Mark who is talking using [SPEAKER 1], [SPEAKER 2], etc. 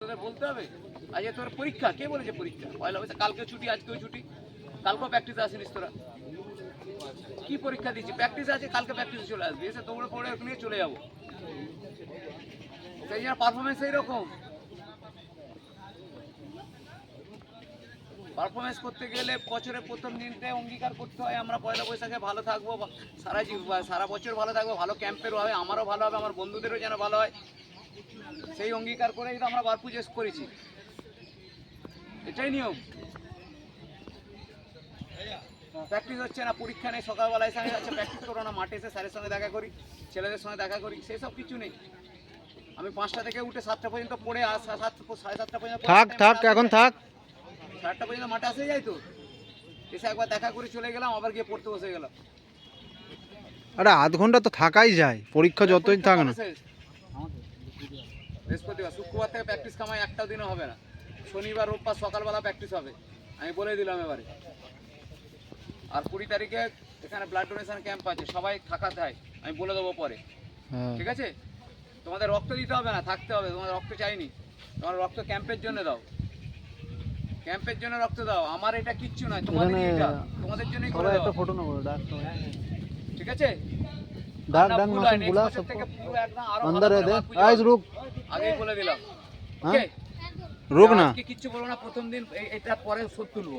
[SPEAKER 1] তোদের বলতে হবে আজকে তোর পরীক্ষা, কে বলেছে পরীক্ষা? পয়লা বৈশাখ, কালকে ছুটি, আজকেও ছুটি, কালকেও প্র্যাকটিসে আসিনিস তোরা। কি পরীক্ষা দিচ্ছি? প্র্যাকটিস আছে, কালকে প্র্যাকটিসে চলে আসবি, এসে দৌড়ে পড়ে নিয়ে চলে যাবো। সেই জন্য পারফরমেন্স এইরকম। পারফরমেন্স করতে গেলে বছরের প্রথম দিনটায় অঙ্গীকার করতে হয় আমরা পয়লা বৈশাখে ভালো থাকবো, সারা বছর ভালো থাকবো, ভালো ক্যাম্পেরও হবে, আমারও ভালো হবে, আমার বন্ধুদেরও যেন ভালো হয়, সেই অঙ্গীকার করেই তো আমরা বার পুজো করেছি। এটাই নিয়ম। প্র্যাকটিস হচ্ছে না, পরীক্ষা নেই, সকালবেলায় সঙ্গে যাচ্ছে প্র্যাকটিস করো না, মাঠে এসে স্যারের সঙ্গে দেখা করি, ছেলেদের সঙ্গে দেখা করি, সেসব কিছু নেই। আমি 5টা থেকে উঠে 7টা পর্যন্ত পড়ে সাড়ে 7টা পর্যন্ত
[SPEAKER 2] থাক এখন থাক
[SPEAKER 1] 7টা পর্যন্ত মাঠে আসে যাই, তো এসে একবার দেখা করে চলে গেলাম, আবার গিয়ে পড়তে বসে গেলাম।
[SPEAKER 2] আরে আধ ঘন্টা তো থাকাই যায়, পরীক্ষা যতই থাক না।
[SPEAKER 1] বৃহস্পতিবার, শুক্রবার থেকে প্র্যাকটিস কামাই একটাও দিনও হবে না। শনিবার রোববার সকালবেলা প্র্যাকটিস হবে, আমি বলে দিলাম এবারে। আর 20 তারিখে এখানে ব্লাড ডোনেশন ক্যাম্প আছে, সবাই থাকাতে হয়, আমি বলে দেবো পরে, ঠিক আছে? তোমাদের রক্ত দিতে হবে না, থাকতে হবে, তোমাদের রক্ত চাইনি, তোমার রক্ত ক্যাম্পের জন্য দাও, ক্যাম্পের জন্য রক্ত দাও, আমার এটা কিচ্ছু নয়, তোমাদের এটা তোমাদের জন্যই করে দাও,
[SPEAKER 2] ফটো নেবো,
[SPEAKER 1] ঠিক আছে?
[SPEAKER 2] ডাক মাসুম বুলা সব अंदर है दे आज रुक,
[SPEAKER 1] আগেই বলে দিলাম,
[SPEAKER 2] रुक ना,
[SPEAKER 1] কিচ্ছু বলবো না, প্রথম দিন এটা পরে শোধ তুলবো।